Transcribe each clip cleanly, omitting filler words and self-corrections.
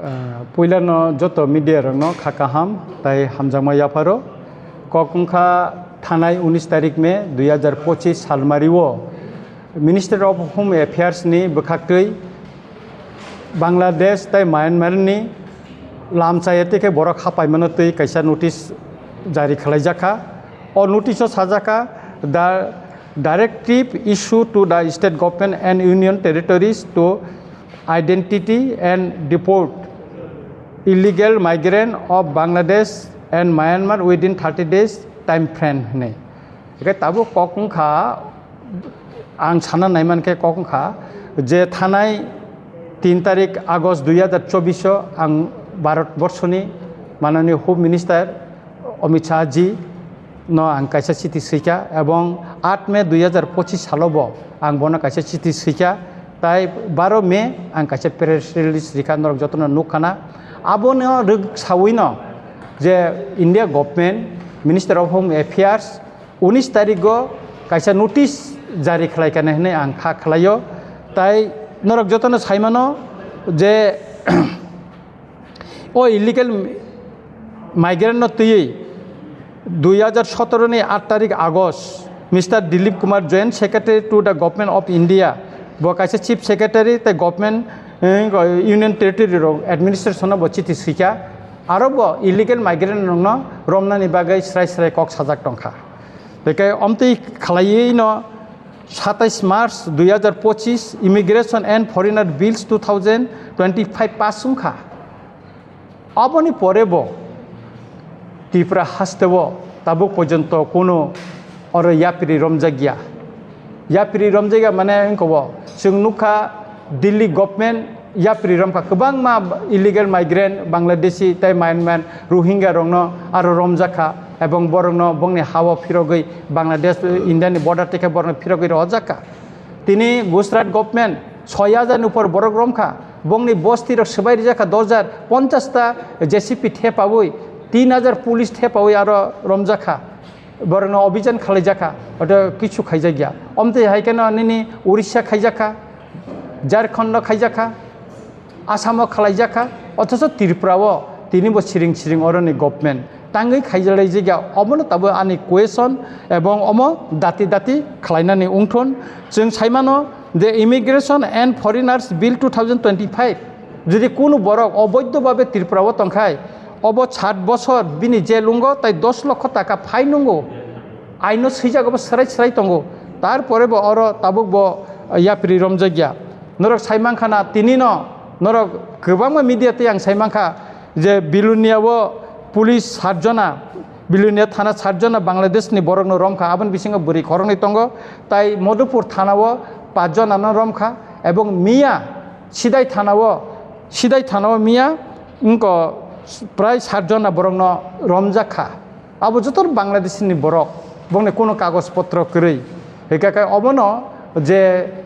Puilano joto media rangno khakaham tai hamjama yaparo kokungkha thanai 19 tarik me 2025 salmariwo Minister of Home Affairs ni bukhaktui Bangladesh tai Myanmar ni lamchayate ke borok hapaimano tui kaisa notice jari khlaijaka or notice o sajaka the directive issued to the state government and union territories to identity and deport illegal migrant of Bangladesh and Myanmar within 30 days time frame ne ke tabu kokungkha ang sana naiman ke kokungkha je thanai 3 tarik August 2024 ang Bharatborshoni Manoniya Home Minister Amit Shah ji no ang kaisa chithi sika ebong 8 May 2025 salobo ang bono kaisa chithi sika tai 12 May ang kaisa press release rika norok jotono nukhana abono rug sawino je India government Minister of Home Affairs 19 tarigo kaisa notice jari khlaikane hne ang kha khlayo tai norok jotono saimano je o illegal migrant no tui 2017 ni 8 tarik August Mr. Dilip Kumar Jain Secretary to the Government of India bo kaisa Chief Secretary the Government Union Territory Administration bo chithi sika aro bo illegal migrant no romna ni bagai srai kok sajak tongkha bekai omtei khlaiei no 27 March 2025 Immigration and Foreigner Bills 2025 pasungkha aboni pore bo Tripura hastebo tabuk porjonto kono or yapiri romjagya mane engkobo sung nukha Delhi government yapiri romka kubang ma illegal migrant Bangladeshi tai Myanmar Rohingya rongno aro romjaka ebong borongno bongni hawa phirogoi Bangladesh Indian border থেকে borno phirogoi rojaka tini Gujarat government 6000 upor borok romkha bongni bosti ro sebai rijaka 10050 ta JCP thepaboi 3000 police থেপাওই আর রমজাখা বরং অভিযান খালাইজাখা ওটা কিছু খাইজাগিয়া অমতে হাইকেন নিনি উড়িষ্যা খাইজাখা ঝাড়খণ্ড খাইজাখা আসামও খালাইজাখা অথচ ত্রিপুরাও তিনিবো সিরিং অরনি government তাঙ্গই খাইজালাই জায়গা অমনো তাবো আনি question এবং অম দাতি খালাইনানি উংথন जों সাইমানো যে ইমিগ্রেশন এন্ড ফরেনার্স বিল 2025 যদি কোনো বরক অবৈধভাবে ত্রিপুরাও তংখায় অব 60 বছর বিনি জেলুঙ্গ তাই 10 লক্ষ টাকা ফাইন নঙ্গো আইনো সৈজাগো সরাই তঙ্গো তারপরে ব অর তাবুক ব ইয়াপ্রি রমজাগিয়া নরক সাইমাংখানা তিনি নরক গোবাং মিডিয়াতে আং সাইমাংখা যে বিলুনিয়াও পুলিশ 7 জনা বিলুনিয়া থানা 7 জনা বাংলাদেশনি বরকনো রমখা আবন বিসিং বুরি খরংনি তঙ্গো তাই মধুপুর থানাও 5 জনা রমখা এবং মিয়া সিদাই থানাও মিয়া ইনক প্রায় 7 জনা বরংনো রমজাখা আবো যতর বাংলাদেশনি বরক বংনে কোনো কাগজপত্র করেই হেকাকায় অবনো যে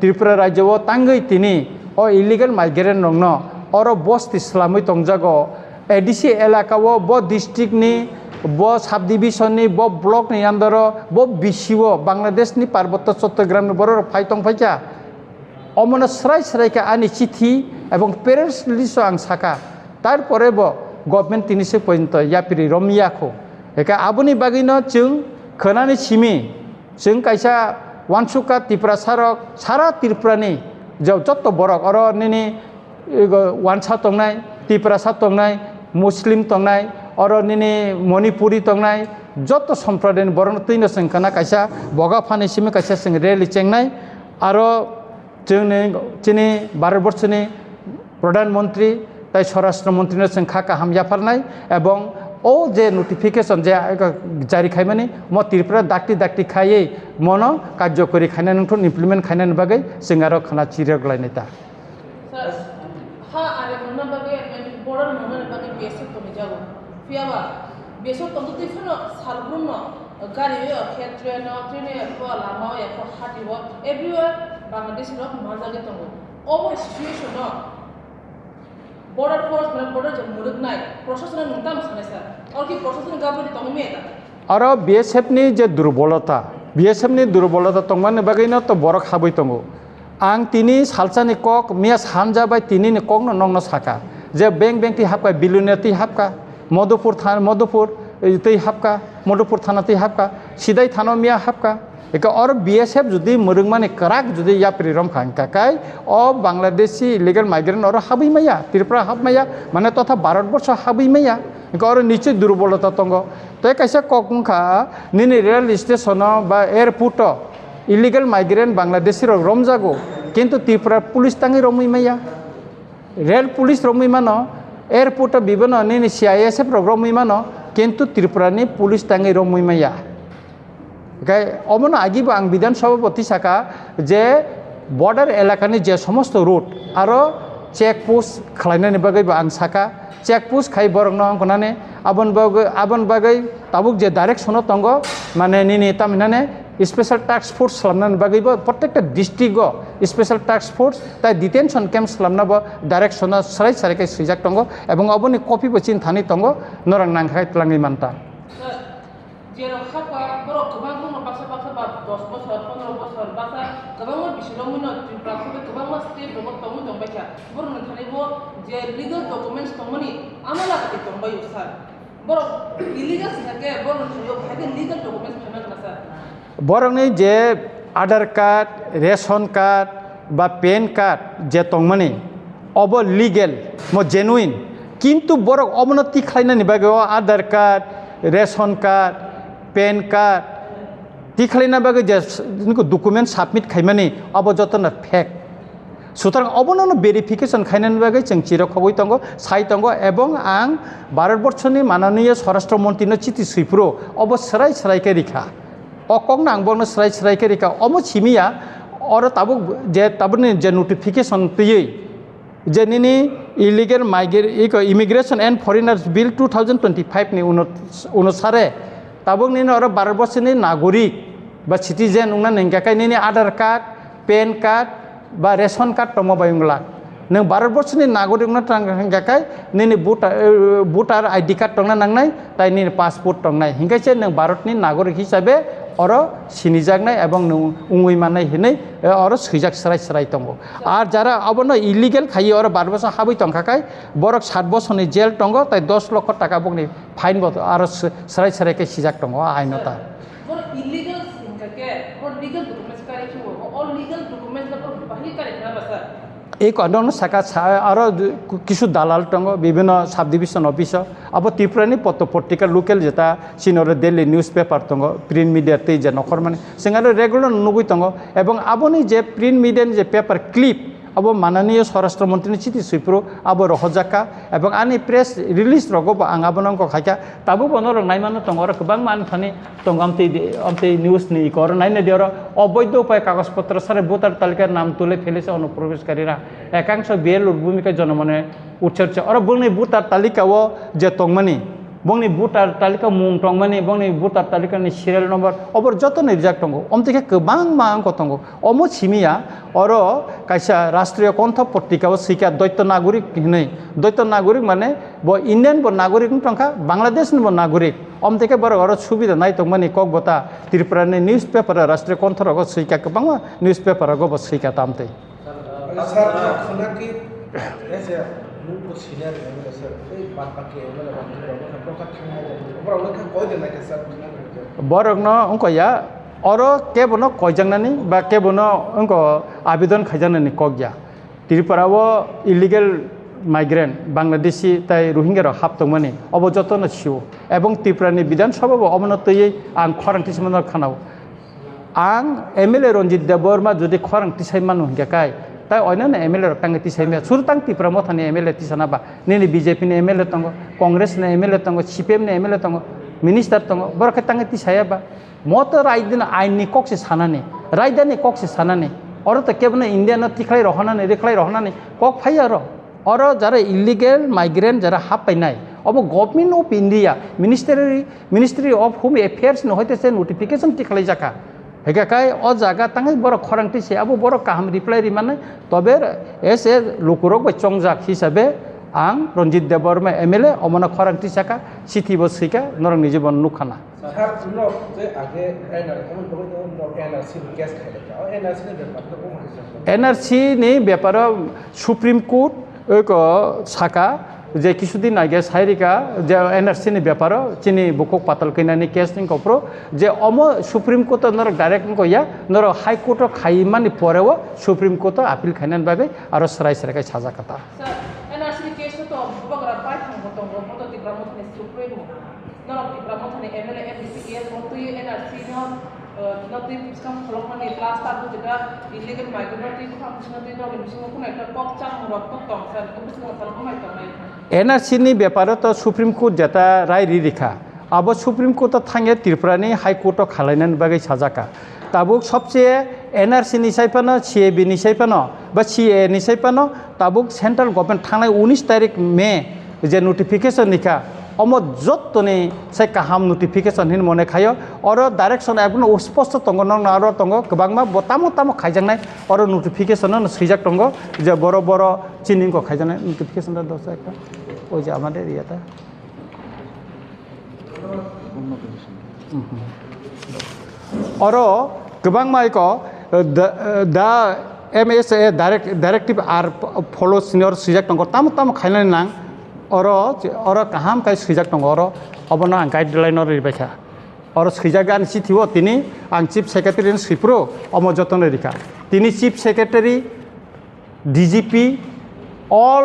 ত্রিপুরা রাজ্যও তাঙ্গই তিনি ও ইলিগাল মাইগ্রেন্ট রংন অর বস্তি ইসলামই তংজাগো এডিসি এলাকাও ব ডিস্ট্রিক্টনি ব সাব ডিভিশননি ব ব্লকনি আন্দর ব বিসিও বাংলাদেশনি পার্বত্য চট্টগ্রামনি বড় ফাইতং ফাইকা অমনো সরাইকা আনি চিঠি এবং প্রেস রিলিজ আং সাকা তারপরে ব गभर्नमेंट तिनिसे पर्यन्त यापिरि रमियाखौ एका आबुनि बागैनो जों खोनानै सिमि जों कायसा वानसुका त्रिपुरा सारक सारा त्रिपुरानि जत बरक अर निनि वानसा तंनाय त्रिपुरासा तंनाय मुस्लिम तंनाय अर निनि मणिपुरी तंनाय जत सम्प्रदायनि बरन तैनो जों खोना कायसा बगाफानि सिमि कायसा जों रेलि चेंनाय आरो जोंनि भारतबर्षनि प्रधानमंत्री তাই স্বরাষ্ট্রমন্ত্রীর সংখ্যা কাহাম জাফারনাই এবং ও যে নোটিফিকেশন যে জারি খাইমানি ম ত্রিপুরা দাক্তি খাইয়ে মন কার্যকরী খাইনা নথুন ইমপ্লিমেন্ট খাইনানি বাগै जों आरो खाना चिरगलायनाय ता हा आरो नन बागै बर्डर नन बागै बेसो तमे जागो फियाबा बेसो तमे तिफनो सालब्रुनो गारियो खेट्रेनो ट्रेने को लामाव या हाटिबो एभरिवेयर बांग्लादेश रो माजागे तंगो ओवर सिचुएशन नो border force মানে border যে মুরুক নাই প্রশাসনের নুনতাম সানে স্যার আর কি প্রশাসন গভর্নমেন্ট তমে মেটা আর বিএসএফ নি যে দুর্বলতা তংমানে বাগैनो তো বরক হাবই তঙ্গো आं तिनी सालसानि कक मियास हानजा बाय तिनी कक नंगनो साका যে বেং তি হাবকা বিলুনিয়া তি হাবকা মধুপুর তি হাবকা মধুপুর থানা তি হাবকা সিদাই থানা মিয়া হাবকা একা और बीएसएफ जुदी मुरुंगमाने कराक जुदी या प्रिरम खांकाकाय ओ बांग्लादेशी इलीगल माइग्रेंट और हाबी मैया त्रिपुरा हाब मैया माने तथा भारतवर्ष हाबी मैया एका और निश्चित दुर्बलता तंग तो कैसे कखा निनी रेल स्टेशन बा एयरपोर्ट इलीगल माइग्रेंट बांग्लादेशी रम जागो किंतु त्रिपुरा पुलिस तांगी रमी मैया रेल पुलिस रमी मानो एयरपोर्ट विभिन्न निनी CISF रमी मानो किंतु त्रिपुरानी पुलिस तांगी रमी मैया गाय अमन आगे आं विधानसभा प्रतिशाखा जे बॉर्डर एलाकानि जे समस्त रूट और चेकपोस्ट खालायनायनि बागै आं साका चेकपोस्ट खाय बरंनो आंखनाने आबन बागै ताबुक जे डाइरेक्शन दंग माने निनि तामिनाने स्पेशल टास्क फोर्स खालामनायनि बागैबो प्रत्येकटा डिस्ट्रिक्टआव स्पेशल टास्क फोर्स ताय डिटेनशन कैम्प खालामनाबो डाइरेक्शन सराय सैजाक दंग एबं अबनि कपि बचिन थानि दंग नरं नांखाय तलांनि मानता जेराव खाफा बरफ गोबां दङ बाक्सा बा 10 बोसोर 15 बोसोर बाक्सा गोबां बिसोरमोन त्रिपुराखौ गोबां स्टेट दङ दंबायखा बर नोंथांनिबो जे लिगल डकुमेन्ट्स दंमोनि आमाला बायदि दंबायो सार बरफ इलिगल सिनाके बर नोंथांनियाव भागे लिगल डकुमेन्ट्स थानांगोन सार बरंनि जे आधार कार्ड रेशन कार्ड बा पेन कार्ड जे दंमोनि अब लिगेल म जेनुइन किन्तु बरफ अबनति खालायनायनि बागै Aadhaar card ration card PAN card तिखालिना बागै जे डकुमेन्ट साबमिट खायमानि अब जतन फेक सुतरां अबनो भेरिफिकेशन खायनायनि बागै जों चिरखबै दंग साइ दंग एवं आं भारतवर्षनि माननीय स्वराष्ट्र मन्त्रीनो चिठी सैप्रो अब सराय रिखा अकं नांबनो सराय रिखा अब छिमिया और ताबुनि जे नोटिफिकेशन तैयै जे निनि illegal immigration and foreigners bill 2025 नि अनुसारे ताबुक निनो और भारतवर्षनि नागरिक बा सिटीजेन उंना नंगाखाय निनि आधार कार्ड पेन कार्ड बा रेशन कार्ड दङ बायंला नों भारतवर्षनि नागरिक उंना थांगाखाय निनि भोटार आईडी कार्ड दंना नांनाय ताय निनि पासपोर्ट दंनाय हिंगायसे नों भारतनि नागरिक हिसाबै और सिनिजागनाय एवं उंगै मानाय हिनै और सैजाक सराय दङ और जरा अबनो इलिगेल खायो और 12 बोसोर हाबै दंखाखाय बरक 7 बोसोरनि जेल दङ ताय 10 लाख टाका बगनि फाइन और सराय सिजाक दङ आइनता बर इलिगल सिनकाके और लीगल डकुमेंट्स कारे छो और लीगल डकुमेंट्स पर बाहि कारे ना बसा এই কদন শাখা আরও কিছু দালাল দङ বিভিন্ন সাব ডিভিশন অফিস अब त्रिपुरानि पत्रिका लोकेल जेता सिनर डेली निउज पेपर दङ प्रिंट मिडिया तै जे नखर माने जों आरो रेगुलार नुगै दङ एवं आबोनि जे प्रिंट मिडियानि जे पेपर क्लिप अब माननीय स्वराष्ट्र मंत्री चिठी सैप्रो अब रहजाका एवं आनि प्रेस रिलीज रगो आं आबनंको खायका ताबो बनो नायमानो दङ आरो गोबां मानथानि दङ आमते निउज नि कर नायने दियर अवैध उपाय कागजपत्र सारे भोटार तालिका नाम तुले फेलेছে অনুপ্রবেশকারীরা একাংশ বিএল ভূমিকা জনমনে উৎসর্চ और बंनि भोटार तालिकाव जे तंगमानि बंनि भोटार तालिका मुं तंगमानि बंनि भोटार तालिकानि सिरियल नम्बर अबर जतन रिजाक दङ अमतिके गोबां मांग दङ अमो छिमिया और कायसा राष्ट्रीय कन्ठ पत्रिकाव सिका दैत्य नागरिक हिनै दैत्य नागरिक माने ब इंडियन ब नागरिक तंखा बांग्लादेश ब नागरिक अमतिके बर और सुविधा नाय तंगमानि ककबता त्रिपुरानि निउज पेपर राष्ट्रीय कन्ठ रग सिका गोबां निउज पेपर रग ब सिका तामते सर खोनाकी ऐसे नुको सिनियर एमएलए सर ए बात पाके एमएलए बात प्रका थांना ओपर उनका कोइ देना के सर बरगन अंकया और केबनो कयजांनानि बा केबनो अंक आवेदन खायजांनानि कगया त्रिपुराव इलीगल माइग्रेंट बांग्लादेशी ताई रोहिंग्या हाबदोंमोन अब जतन सिउ एवं त्रिपुरानि विधानसभा अबनतयै आं खरांथि सोमोन्दै खानाव आं एमएलए रंजित देबबर्मा जुदि खरांथि साइमानु हिंगाखाय ताई अन्य एमएलए रक्तांगे तिसाइमे सुरतां त्रिपुरा मथानि एमएलए तिसानाबा निनि बीजेपी नि एमएलए दङ कांग्रेस नि एमएलए दङ सीपीएम नि एमएलए दङ मिनिस्टार दङ बरखे तांगे तिसायाबा मत रायदिन आइननि कक्से सानानि रायदानि कक्से सानानि और त केबन इंडियान तिखलाय रहनानि रेखलाय रहनानि कक फायो और जरा इलीगल माइग्रेंट जरा हाबपायनाय अब government of India ministry of home affairs न होइतेसे नोटिफिकेशन तिखलाय जाका हेगाखाय अ जागा तांगे बर खरांथि से अब बर काहाम रिप्लाय रिमाने तबे एसे लोकरक बे चंगजाक हिसाबै आं रंजित देबबर्मा एमएलए अमन खरांथि साका चिठी बसिका नरंनि जीवन नुखाना सर नो जे आगे एनआरसी केस खायले एनआरसी ने बेपार एनआरसी नि बेपार सुप्रीम कोर्ट ওই শাখা যে কিছুদিন আগে সাইরিকা যে এনআরসিনি ব্যাপারও চিনি বুকুক পাতাল কিনানি কেস নিং কপ্রো যে সুপ্রিম কোর্ট নর ডাইরেক্ট কইয়া নর হাইকোর্ট খাইমানি পরেও সুপ্রিম কোর্ট আপিল খাইনান বাগে আর সরাই সরাই সাজা কথা Sir, NRC case to bagra pai thang botong boto di pramothane supreme no di pramothane MLA MCS boto ye NRC no di skam kholokmani last tar jeta illegal migrant function di no bising ko ekta kok chang rok tong sir ko bising ko salkomai to nai এনআরসিনি ব্যাপারে তো supreme court যেটা রায় রিখা আবার supreme court Than ত্রিপুরানি high court খালাইনান বাগে সাজাকা তাবুক সবচেয়ে NRC নিসাইপানো CAB নিসাইপানো বা CA নিসাইপানো তাবুক central government থানায় 19 তারিখ মে যে নোটিফিকেশন নিখা অমত যতনি সে কাহাম নোটিফিকেশন হিন মনে খায় আর ডাইরেকশন একদম স্পষ্ট তঙ্গ নং আর তঙ্গ গোबांमा তামো তামো খাইজাংনাই আর নোটিফিকেশন সইজাক তঙ্গ যে বড় বড় চিনিংকো খাইজাংনাই নোটিফিকেশনটা দশ একটা ওই যে আমাদের ইয়েটা আর গোबांमा ইকো দা MSA डायरेक्टिव आर फलो सिनियर सैजाक तंग तामो तामो खाइनानै नां और काहाम काई सैजाक तंग अबनो आं गाइडलाइन रिबायखा और सैजागान सिथिओ तिनि आं चीफ सेक्रेटारि सिप्रो अम जतन रिखा तिनि chief secretary DGP all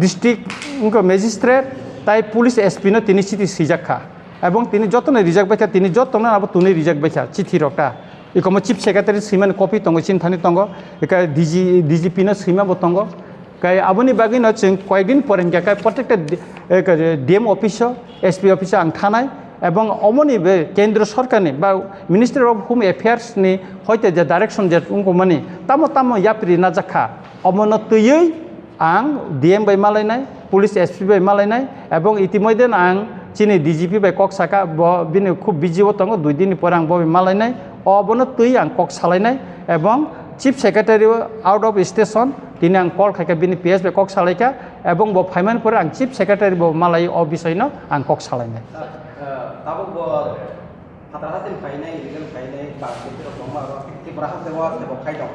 district magistrate ताई पुलिस SP नो तिनि सिथि सैजाखा এবং তিনি যতনে রিজাক বাইখা তিনি যতনে আবার তুনি রিজাক বাইখা চিঠি রকটা একম চিফ সেক্রেটারি সিমান কপি তঙ্গ চিন্তানি তঙ্গ একা DGP নো সিমাবো তঙ্গ কাই আবনি বাগি ন जों কয়েকদিন পরে কাই প্রত্যেকটা DM অফিস SP অফিস আং থানায় এবং অমনি বে কেন্দ্র সরকারনি বা মিনিস্ট্রি অফ হোম এফেয়ার্সনি হইতে যে ডাইরেকশন যে উনকো মানি তামো তামো ইয়াপ্রি নাজাখা অমন তৈयै आं DM बाय मालायनाय पुलिस SP बाय मालायनाय এবং ইতিমধ্যে आं চিনি DGP बाय कक साका बिनि खूब बिजिओ तंग 2 दिन पर आं बबे मालायनाय अबनो तै आं कक सालायनाय এবং chief secretary out of station তিনি आं कल खायका बिनि PS बाय कक सालायका এবং ब फाइमान पर आं चिफ सेक्रेटारि ब मालाय अ बिषयनो आं कक सालायनाय ताबो ब फाताहासिन फायनाय इलिगेल फायनाय बा केन्द्र दंबा त्रिपुरा हाबदेवा सेबो खायदं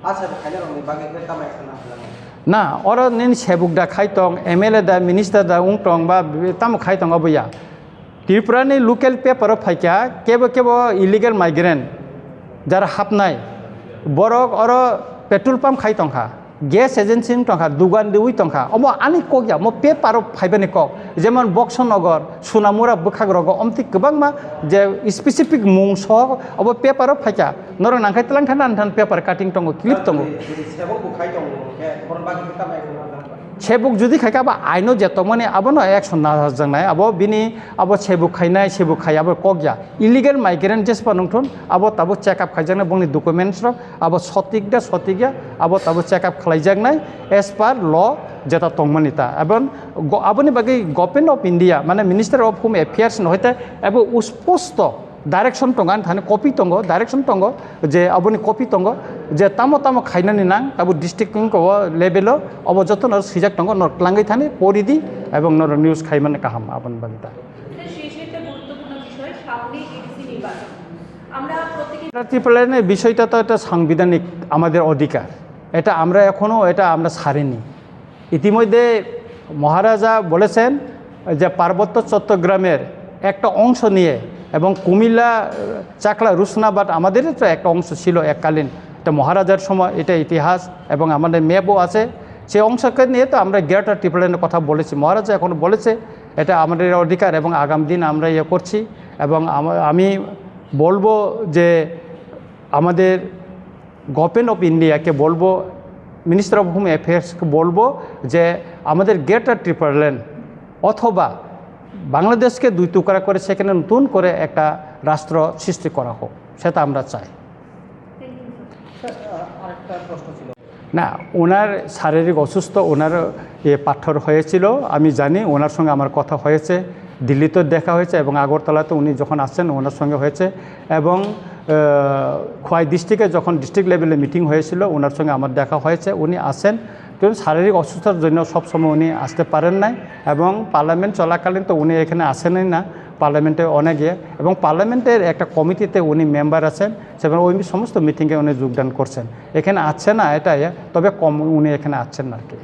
आसा खायना रंनि बागे कामाय खाना ना और निन सेबुक दा खाइतंग MLA दा मिनिस्टर दा उंटंग बा ताम खाइतंग अबया त्रिपुरानि लोकल पेपर फाइका केबो केबो इलिगेल माइग्रेंट जार हाबनाय बरक और पेट्रोल पाम्प खाइतंखा गैस एजेंसी तंखा दुगान देउइ तंखा अमो आनि कगया मो पेपर फाइबेनि कक जेमन बक्सनगर सुनामुरा बोखाग्रग अमति गोबांमा जे स्पेसिफिक मुं सह अब पेपर फाइका नर नांखाय तलां थान पेपर काटिं तंग क्लिप तंग सेबो बुखाय दं के बरन बागे कामाय सेबुक जुदि खायका अब आइनो जेतमने आबनो एक्शन ना जंनाय अब बिनि अब सेबुक खायनाय सेबुक खाय अब कगया इलिगेल माइग्रेंट जेसपा नंथन अब ताबो चेकअप खायजांनाय बंनि डकुमेन्ट्स र अब सटिक अब ताबो चेकअप खालायजांनाय एज पर ल जेता तंगमनिता एबन आबनि बागै गवर्नमेंट ऑफ इंडिया माने मिनिस्टर ऑफ होम अफेयर्स नहयते एबो स्पष्ट डाइरेक्शन तंगान थाने कपि तंग डाइरेक्शन तंग जे अबनि कपि तंग जे तामो तामो खाइनानि नां ताबो डिस्ट्रिक्ट को लेभेल अब जतन सिजाक तंग नर क्लांगै थाने परिदि एवं नर निउज खाइमाने काहाम आबन बागिता শেষে একটা গুরুত্বপূর্ণ বিষয় সামনে এডিসি নির্বাচন আমরা প্রত্যেকে ত্রিপুরার বিষয়টা তো এটা সাংবিধানিক আমাদের অধিকার এটা আমরা এখনো এটা আমরা ছাড়িনি ইতিমধ্যে মহারাজা বলেছেন যে পার্বত্য চট্টগ্রামের একটা অংশ নিয়ে এবং কুমিল্লা চাকলা রুসনাবাদ আমাদের তো একটা অংশ ছিল এককালীন এটা মহারাজার সময় এটা ইতিহাস এবং আমাদের ম্যাপও আছে সেই অংশকে নিয়ে তো আমরা গ্রেটার ত্রিপুরার কথা বলেছি মহারাজা এখন বলেছে এটা আমাদের অধিকার এবং আগামী দিন আমরা ইয়ে করছি এবং আমি বলবো যে আমাদের গভর্নমেন্ট অফ ইন্ডিয়াকে বলবো মিনিস্টার অফ হোম অ্যাফেয়ার্সকে বলবো যে আমাদের গ্রেটার ত্রিপুরাল্যান্ড অথবা বাংলাদেশকে দুই টুকরা করে সেখানে নতুন করে একটা রাষ্ট্র সৃষ্টি করা হোক সেটা আমরা চাই আরেকটা প্রশ্ন ছিল না ওনার শারীরিক অসুস্থ ওনার পাথর হয়েছিল আমি জানি ওনার সঙ্গে আমার কথা হয়েছে দিল্লিতে দেখা হয়েছে এবং আগরতলাতে উনি যখন আসছেন ওনার সঙ্গে হয়েছে এবং খোয়াই ডিস্ট্রিক্টে যখন ডিস্ট্রিক্ট লেভেলে মিটিং হয়েছিল ওনার সঙ্গে আমার দেখা হয়েছে উনি আসেন কিন্তু শারীরিক অসুস্থতার জন্য সবসময় উনি আসতে পারেন নাই এবং পার্লামেন্ট চলাকালীন তো উনি এখানে আসেনই না পার্লামেন্টে অনেক এবং পার্লামেন্টের একটা কমিটিতে উনি মেম্বার আছেন সেখানে ওই সমস্ত মিটিংয়ে উনি যোগদান করছেন এখানে আসছে না এটা তবে কম উনি এখানে আসছেন না আর কি